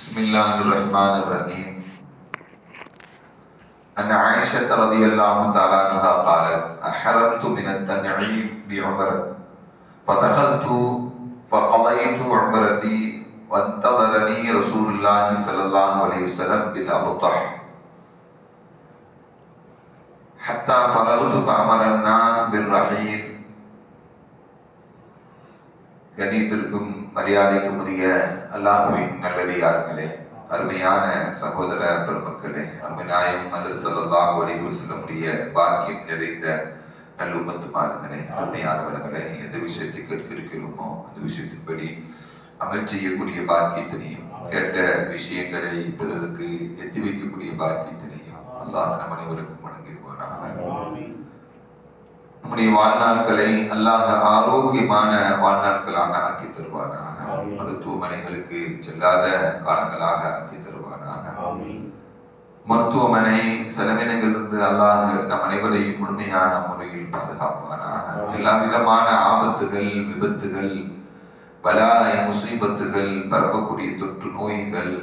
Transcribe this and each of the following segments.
Bismillahirrahmanirrahim. An Aisha radhiyallahu ta'ala anha qalat ahramtu min at-tan'im bi 'umrah fadakhaltu faqadaytu 'umrati wa intadharani Rasulullah sallallahu alaihi wasallam bil abtah hatta faragtu fa amara an-nas bir rahil. கணித்திற்கும் மரியாதைக்கும் உரிய அல்லாஹ்வின் நல்லடியார்களே, அருமையான சகோதர பெருமக்களே, அருமை நாயகம் ஹஜ்ரத் ஸல்லல்லாஹு அலைஹி வஸல்லம் பாக்கியம் நிறைந்த நல்லும்மத்துமார்களே, அருமையானவர்களே, எந்த விஷயத்தை கேட்கிறோமோ அந்த விஷயத்தின்படி அமல் செய்யக்கூடிய பாக்கியத்தினையும் கேட்ட விஷயங்களை பிறருக்கு எத்தி வைக்கக்கூடிய பாக்கியத்தினையும் அல்லாஹ் நம் அனைவருக்கும் வழங்கிடுவானாக. நம்முடைய வாழ்நாட்களை அல்லாஹ் ஆரோக்கியமான வாழ்நாட்களாக ஆக்கி தருவானாக. மருத்துவமனைகளுக்கு செல்லாத காலங்களாக ஆக்கி தருவானாக. மருத்துவமனை செலவினங்களிலிருந்து அல்லாஹ் நம் அனைவரையும் முழுமையான முறையில் பாதுகாப்பானாக. எல்லா விதமான ஆபத்துகள், விபத்துகள், பலாய், முசீபத்துகள், பரவக்கூடிய தொற்று நோய்கள்,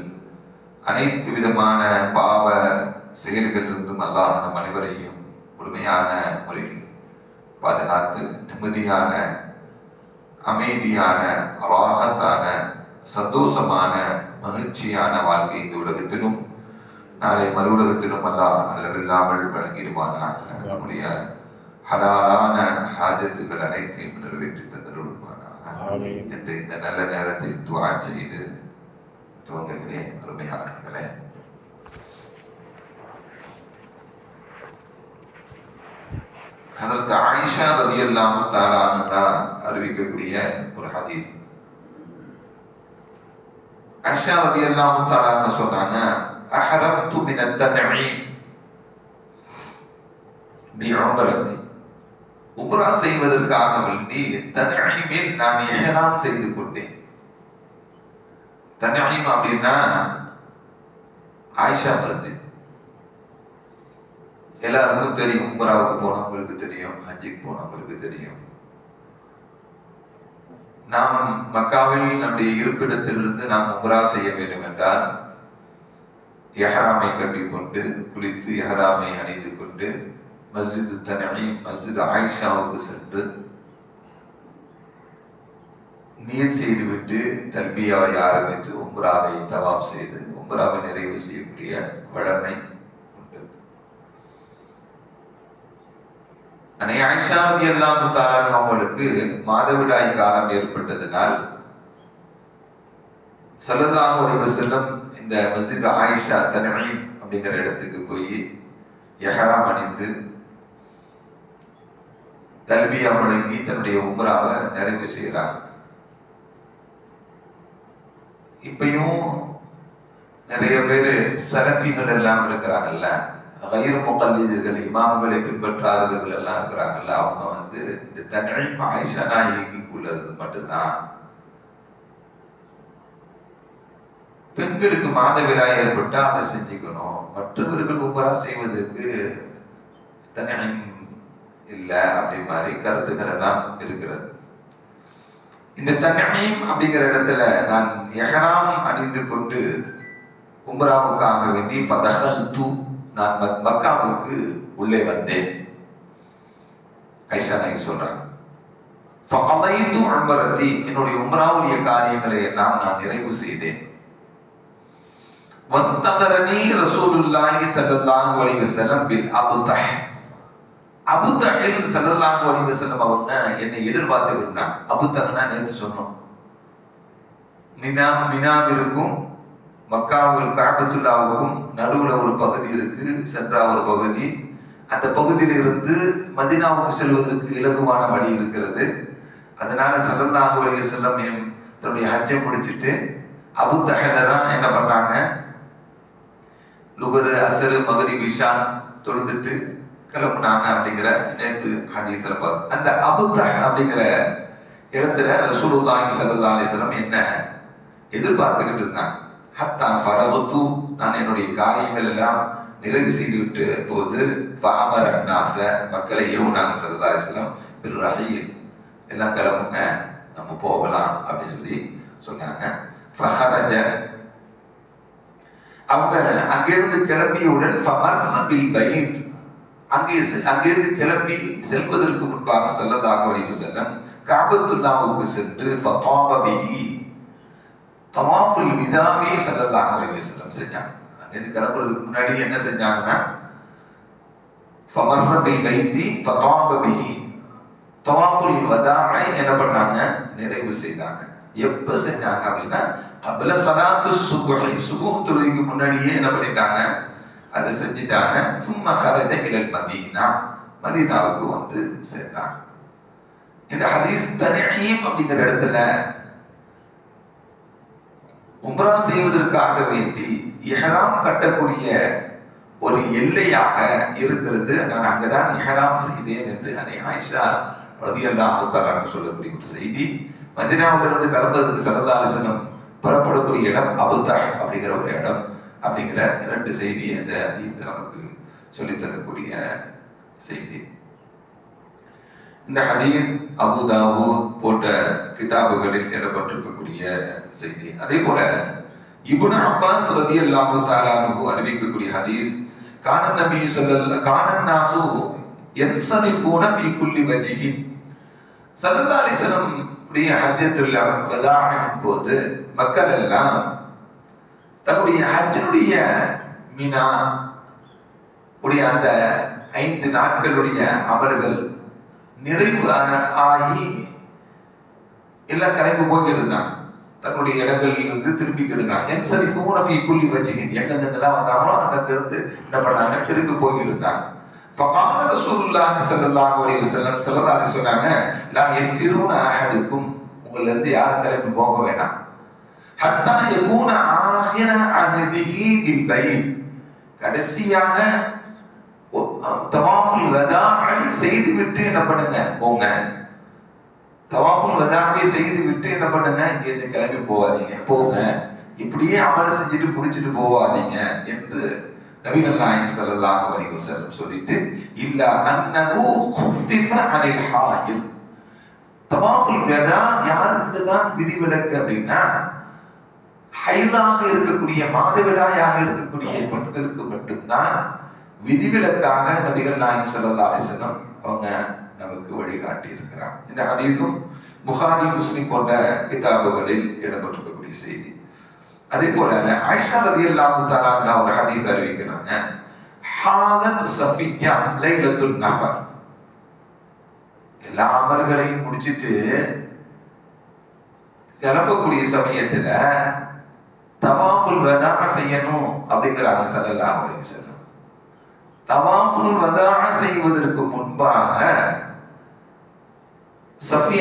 அனைத்து விதமான பாவ செயல்களிலிருந்தும் அல்லாஹ் நம் அனைவரையும் முழுமையான முறையில் பாதுகாத்து நிம்மதியான, அமைதியான, ராகத்தான, சந்தோஷமான, மகிழ்ச்சியான வாழ்க்கை இந்த உலகத்திலும் நாளை மறு உலகத்திலும் அல்லாஹ் அளவில்லாமல் வழங்கிடுவானாக. நம்முடைய ஹலாலான ஹாஜத்துகள் அனைத்தையும் நிறைவேற்றி தந்தருள்வானாக என்று இந்த நல்ல நேரத்தில் துஆ செய்து துவங்குகிறேன். அருமையானவர்களே, ஹஜ்ரத் ஆயிஷா ரலியல்லாஹு தஆலா அன்ஹா அறிவிக்கக்கூடிய ஒரு ஹதீஸ். ஆயிஷா ரலியல்லாஹு தஆலா அன்ஹா சொன்னாங்க, அஹரம்து மின் அத்-தன்ஈம் பி உம்ரத்தி. உம்ரா செய்வதற்காக வேண்டி தன்ஈமில் நான் இஹ்ராம் செய்து கொண்டேன். தன்ஈம் அப்படின்னா ஆயிஷா மஸ்ஜித். எல்லாருக்கும் தெரியும், உம்ராவுக்கு போனவங்களுக்கு தெரியும், ஹஜ்ஜுக்கு போனவங்களுக்கு தெரியும். நாம் மக்காவில் நம்முடைய இருப்பிடத்திலிருந்து நாம் உம்ரா செய்ய வேண்டும் என்றால் இஹ்ராமை கட்டிக்கொண்டு குளித்து இஹ்ராமை அணிந்து கொண்டு மஸ்ஜிது தன்ஈம், மஸ்ஜித் ஆயிஷாவுக்கு சென்று நியத் செய்துவிட்டு தல்பியாவை ஆரம்பித்து உம்ராவை தவாப் செய்து உம்ராவை நிறைவு செய்யக்கூடிய வழமை. ஆயிஷா ரலியல்லாஹு தஆலா அவங்களுக்கு மாதவிடாய் காலம் ஏற்பட்டதனால் ஸல்லல்லாஹு அலைஹி வஸல்லம் இந்த மஸ்ஜித் ஆயிஷா தன்ஈம் அப்படிங்கிற இடத்துக்கு போய் இஹ்ராம் அணிந்து தல்பியா முழங்கி தன்னுடைய உம்ராவை நிறைவு செய்யறாங்க. இப்பயும் நிறைய பேரு சலஃபிகள் எல்லாம் இருக்கிறாங்கல்ல, கைரு முகல்லிதுகள், இமாம்களை பின்பற்றாதவர்கள் எல்லாம் இருக்கிறாங்கல்ல, அவங்க இந்த தன்ஈம் ஆயிஷா நாயகிக்கு உள்ளது மட்டும்தான். பெண்களுக்கு மாதவிடாய் ஏற்பட்டா அதை செஞ்சுக்கணும், மற்றவர்கள் உம்ரா செய்வதற்கு தன்ஈம் இல்ல அப்படி மாதிரி கருத்துக்கள் எல்லாம் இருக்கிறது. இந்த தன்ஈம் அப்படிங்கிற இடத்துல நான் இஹ்ராம் அணிந்து கொண்டு உம்ராவுக்காக வேண்டி ஃபதகல்து, நான் மக்காவுக்கு உள்ளே வந்தேன். ஆயிஷா நாயகி சொல்றாங்க, ஃபகதைது உம்ரத்தி, என்னுடைய உம்ராவுடைய காரியங்களை எல்லாம் நான் நிறைவு செய்தேன். வந்ததரனி ரசூலுல்லாஹி ஸல்லல்லாஹு அலைஹி வஸல்லம் பில் அப்தஹ், அபுத்தஹில் ஸல்லல்லாஹு அலைஹி வஸல்லம் அவங்க என்னை எதிர்பார்த்து இருந்தாங்க. அபுத்தஹ்னா நேத்து சொன்னோம், மினாவிற்கும் மக்காவில் கஅபத்துல்லாவுக்கும் நடுவுல ஒரு பகுதி இருக்கு, சென்றா ஒரு பகுதி. அந்த பகுதியில் இருந்து மதீனாவுக்கு செல்வதற்கு இலகுவான வழி இருக்கிறது. அதனால ஸல்லல்லாஹு அலைஹி வஸல்லம் தன்னுடைய ஹஜ்ஜை முடிச்சுட்டு அபுத்தஹில தான் என்ன பண்ணாங்க, லுகர், அஸ்ர், மக்ரிப், இஷா தொழுதுட்டு கிளம்புனாங்க அப்படிங்கிற நேத்து ஹதீஸ்ல பார்த்தோம். அந்த அபுத்தஹ் அப்படிங்கிற இடத்துல ரசூலுல்லாஹி ஸல்லல்லாஹு அலைஹி வஸல்லம் என்ன எதிர்பார்த்துக்கிட்டு இருந்தாங்க. ஹத்தா ஃபரகுது, நான் என்னுடைய காரியங்கள் எல்லாம் நிறைவு செய்து விட்டு போது ஃபஅமர அன்னாஸ, மக்களை ஏவுனாங்க ஸல்லல்லாஹு அலைஹி வஸல்லம் பிர் ரஹீல், எல்லாம் கிளம்புங்க நம்ம போகலாம் அப்படின்னு சொல்லி சொன்னாங்க. ஃபஹரஜ அவங்க அங்கிருந்து கிளம்பியவுடன் அங்கிருந்து கிளம்பி செல்வதற்கு முன்பாக ஸல்லல்லாஹு அலைஹி வஸல்லம் கஅபத்துல்லாஹ்வுக்கு சென்று தவாஃபுல் விதாவை ஸல்லல்லாஹு அலைஹி வஸல்லம் செஞ்சாங்க. அங்கிருந்து கிளம்புறதுக்கு முன்னாடி என்ன செஞ்சாங்கன்னா ஃபமர்ர பில் பைத்தி ஃபதாப பிஹி தவாஃபுல் வதாஐ என்ன பண்ணாங்க, நிறைவு செய்தாங்க. எப்ப செஞ்சாங்க அப்படின்னா கபல ஸலாத்து சுப்ஹி, சுபஹ் தொழுகைக்கு முன்னாடியே என்ன பண்ணிட்டாங்க, அதை செஞ்சிட்டாங்க. சும்மா ஹரஜ இலல் மதீனா, மதீனாவுக்கு வந்து சேர்ந்தாங்க. இந்த ஹதீஸ் தன்ஈம் அப்படிங்கிற இடத்துல உம்ரா செய்வதற்காக வேண்டி இஹ்ராம் கட்டக்கூடிய ஒரு எல்லையாக இருக்கிறது. நான் அங்கதான் இஹ்ராம் செய்தேன் என்று அன்னை ஆயிஷா ரலியல்லாஹு தஆலா சொல்லக்கூடிய ஒரு செய்தி. மதீனாவிலிருந்து கிளம்புவதற்கு ஸல்லல்லாஹு அலைஹி வஸல்லம் புறப்படக்கூடிய இடம் அபுதஹ் அப்படிங்கிற ஒரு இடம் அப்படிங்கிற 2 செய்தி அந்த ஹதீஸ் நமக்கு சொல்லித் தரக்கூடிய செய்தி. இந்த ஹதீஸ் அபூ தாவூத் போன்ற கிதாபுகளில் இடம்பெற்றிருக்கக்கூடிய செய்தி. அதே போல இப்னு அப்பாஸ் ரலியல்லாஹு தஆலா அன்ஹு அறிவிக்கக்கூடிய ஹதீஸ் கான நாசு யன்ஸரிஃபூன ஃபீ குல்லி வஜ்ஹி. ஸல்லல்லாஹு அலைஹி வஸல்லம் உடைய ஹஜ்ஜத்துல் வதாஇன் போது மக்கள் எல்லாம் தன்னுடைய ஹஜ்ஜுடைய மினா உடைய அந்த 5 நாட்களுடைய அமல்கள் நிறைவு ஆகி எல்லாம் கிளம்பி போய்கிட்டு இருந்தாங்க. தன்னுடைய இடங்களில் இருந்து திரும்பிக்கிட்டு இருந்தாங்க. யன்ஸரிஃபூன ஃபீ குல்லி வஜ்ஹி, எங்கெங்கெல்லாம் வந்தாங்களோ அங்கிருந்து என்ன பண்ணாங்க, திரும்பி போய்கிட்டு இருந்தாங்க. ஃபகால ரசூலுல்லாஹி ஸல்லல்லாஹு அலைஹி வஸல்லம் ஸல்லல்லாஹு அலைஹி சொன்னாங்க, லா யன்ஃபிரூன அஹதுக்கும், உங்கள இருந்து யாரும் கிளம்பி போக வேண்டாம். ஹத்தா யகூன ஆகிர அஹதிஹி பில் பைத், கடைசியாக தவாஃபுல் வதாஐ செய்து விட்டு என்ன பண்ணுங்க, போங்க. தவாஃபுல் வதாஐ செய்து விட்டு என்ன பண்ணுங்க, இங்க இருந்து கிளம்பி போவாதீங்க, போங்க. இப்படியே அமல் செஞ்சுட்டு முடிச்சிட்டு போவாதீங்க என்று நபிகள் நாயகம் ஸல்லல்லாஹு அலைஹி வஸல்லம் சொல்லிட்டு இல்ல அன்னஹு குஃபிஃப அனில் ஹாயித். தவாஃபுல் வதா யாருக்கு தான் விதிவிலக்கு அப்படின்னா ஹைதாக இருக்கக்கூடிய மாதவிடாயாக இருக்கக்கூடிய பெண்களுக்கு மட்டும்தான் விதிவிலக்காக நபிகள் நாயகம் ஸல்லல்லாஹு அலைஹி வஸல்லம் அவங்க நமக்கு வழிகாட்டி இருக்கிறார். இந்த ஹதீஸும் புகாரி முஸ்லிம் போன்ற கிதாபுகளில் இடம்பெற்றிருக்கக்கூடிய செய்தி. அதே போல ஆயிஷா ரலியல்லாஹு தஆலா அன்ஹா ஒரு ஹதீஸ் அறிவிக்கிறாங்க, ஹாலத் சஃபியா லைலத்துல் நஃபர். எல்லா அமல்களையும் முடிச்சிட்டு கிளம்பக்கூடிய சமயத்துல தவாஃபுல் வதா செய்யணும் அப்படிங்கிறாங்க ஸல்லல்லாஹு அலைஹி வஸல்லம். தவாஃபுல் வதா செய்வதற்கு முன்பாக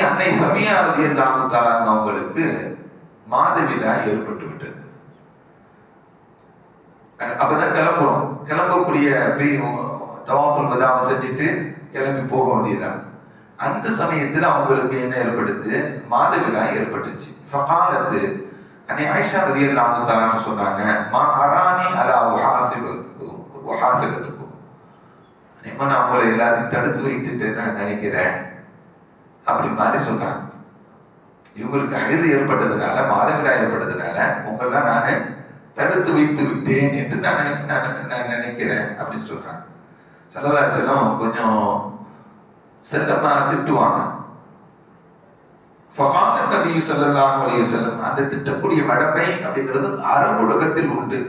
அன்னை சஃபியா ரலியல்லாஹு தஆலா அவங்களுக்கு மாதவிடாய் ஏற்பட்டு விட்டது. அப்பதான் கிளம்புறோம். கிளம்பக்கூடிய தவாஃபுல் வதாவை செஞ்சுட்டு கிளம்பி போக வேண்டியதான். அந்த சமயத்தில் அவங்களுக்கு என்ன ஏற்படுது, மாதவிடாய் ஏற்பட்டுச்சு. ஃபகாலத்து அன்னை ஆயிஷா ரலியல்லாஹு தஆலா சொன்னாங்க, மா அரானி அலா உஹாசிபத்துக்கும், நான் உங்களை எல்லாத்தையும் தடுத்து வைத்துட்டு நான் நினைக்கிறேன் அப்படி மாதிரி சொன்னாங்க. இவங்களுக்கு ஹைது ஏற்பட்டதுனால, மாதவிடாய் ஏற்பட்டதுனால உங்களெல்லாம் நான் தடுத்து வைத்து விட்டேன் என்று நான் நினைக்கிறேன் அப்படின்னு சொல்றாங்க. ஸல்லல்லாஹு அலைஹி வஸல்லம் கொஞ்சம் செல்லமா திட்டுவாங்க. ஃபகால நபி ஸல்லல்லாஹு அலைஹி வஸல்லம், அந்த திட்டக்கூடிய வழமை அப்படிங்கிறது அரபு உலகத்தில் உண்டு.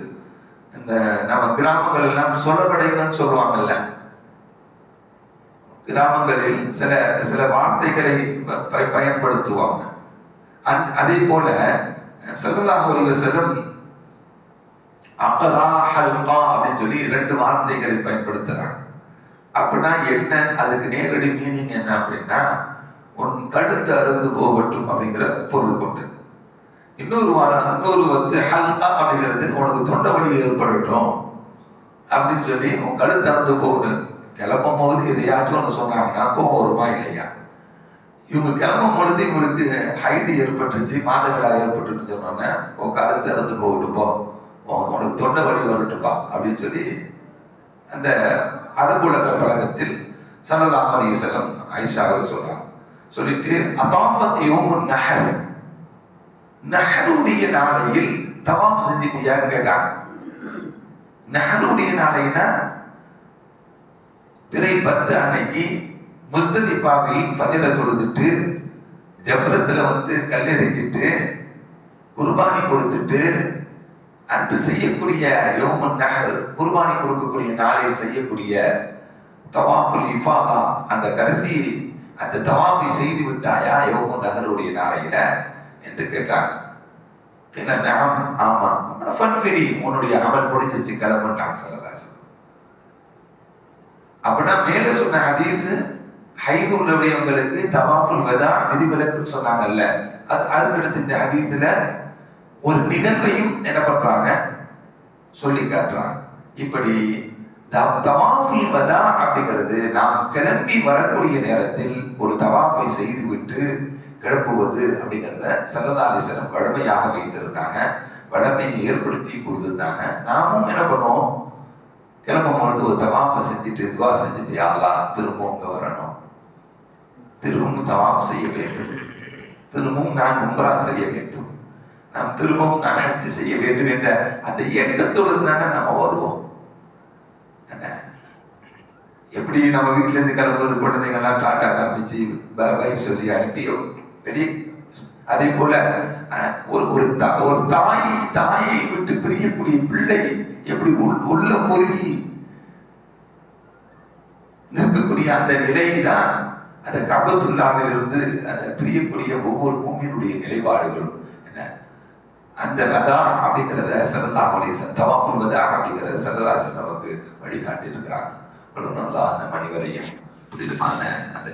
இந்த நம்ம கிராமங்கள் எல்லாம் சொல்லப்படைகள்னு சொல்லுவாங்கல்ல, கிராமங்களில் சில வார்த்தைகளை பயன்படுத்துவாங்க. அதே போல ஸல்லல்லாஹு அலைஹி வஸல்லம் அக்ரா ஹல்கா அப்படின்னு சொல்லி 2 வார்த்தைகளை பயன்படுத்துறாங்க. அப்படின்னா என்ன, அதுக்கு நேரடி மீனிங் என்ன அப்படின்னா, உன் கழுத்து அறுந்து போகட்டும் அப்படிங்கிற பொருள் கொண்டது. இன்னொரு ஹல்கா அப்படிங்கிறது உனக்கு தொண்டை வலி ஏற்படட்டும் அப்படின்னு சொல்லி உன் கழுத்து அறுந்து போகணும். கிளம்பும் போது எதையாச்சும் ஒன்று சொன்னாங்கன்னா கோவம் வருமா இல்லையா? இவங்க கிளம்பும் பொழுது இவங்களுக்கு ஹைது ஏற்பட்டுச்சு, மாதவிடாய் ஏற்பட்டுன்னு சொன்னோன்னே உன் கழுத்து அறுந்து போகட்டுப்போ, உனக்கு தொண்டை வலி வரட்டும்பா அப்படின்னு சொல்லி அந்த அரபுலக பழக்கத்தில் ஸல்லல்லாஹு அலைஹி வஸல்லம் ஆயிஷாவை சொல்றாங்க. சொல்லிட்டு அதாஃபத் யௌமுன் நஹருடைய நாளையில் தவாஃப் செஞ்சிட்டியான்னு கேட்டாங்க. நஹருடைய நாளைனா பிறை 10 அன்னைக்கு முஸ்தலிஃபாவில் ஃபஜ்ர தொழுதுட்டு ஜம்ரத்துல கல்லெறிஞ்சிட்டு குர்பானி கொடுத்துட்டு அன்று செய்யக்கூடிய யௌமுன் நஹர், குர்பானி கொடுக்கக்கூடிய நாளில் செய்யக்கூடிய தவாஃபுல் இஃபாதா, அந்த கடைசி அந்த தவாஃபை செய்து விட்டாயா யௌமுன் நஹருடைய நாளையில என்று கேட்டாங்க. நாம் ஆமா ஃபன்ஃபிரி, உன்னுடைய அமல் முடிஞ்சிருச்சு, கிளம்புட்டாங்க ஸல்லல்லாஹு அலைஹி வஸல்லம். அப்படின்னா மேல சொன்ன ஹதீஸ் ஹைது உள்ளவங்களுக்கு தவாஃபுல் வதா விதிவிலக்குன்னு சொன்னாங்கல்ல, அது அதுக்கடுத்து இந்த ஹதீஸ்ல ஒரு நிகழ்வையும் என்ன பண்றாங்க சொல்லி காட்டுறாங்க. இப்படி தவாஃபுல் வதா அப்படிங்கிறது நாம் கிளம்பி வரக்கூடிய நேரத்தில் ஒரு தவாஃபை செய்து விட்டு கிளம்புவது அப்படிங்கிறத ஸல்லல்லாஹு அலைஹி வஸல்லம் வழமையாக வைத்திருந்தாங்க, வழமையை ஏற்படுத்தி கொடுத்திருந்தாங்க. நாமும் என்ன பண்ணுவோம், கிளம்பும் பொழுது ஒரு தவாஃபை செஞ்சுட்டு துவா செஞ்சுட்டு யா அல்லாஹ் திரும்பவும் இங்க வரணும், திரும்பவும் தவாஃப் செய்ய வேண்டும், திரும்பவும் நான் உம்ரா செய்ய வேண்டும், நாம் திரும்பவும் நான் ஹஜ் செய்ய வேண்டும் என்ற அந்த இயக்கத்தோடு தானே நம்ம வருவோம். எப்படி நம்ம வீட்டுல இருந்து கிளம்புவது குழந்தைங்க எல்லாம் டாட்டா காமிச்சு பை சொல்லி அனுப்பி வெளியே, அதே போல ஒரு தாயை விட்டு பிரியக்கூடிய பிள்ளை எப்படி உள்ள முருகி நிற்கக்கூடிய அந்த நிலைதான் அந்த கஅபத்துல்லாஹ்வில் இருந்து அந்த பிரியக்கூடிய ஒவ்வொரு மூமினுடைய நிலைப்பாடுகளும் என்ன, அந்த வதா அப்படிங்கிறத ஸல்லல்லாஹு அலைஹி வஸல்லம், தவாஃபுல் வதா அப்படிங்கிறத ஸல்லல்லாஹு அலைஹி வஸல்லம் நமக்கு வழிகாட்டி இருக்கிறாங்க. அல்லாஹ் நம் அனைவரையும் புனிதமான அந்த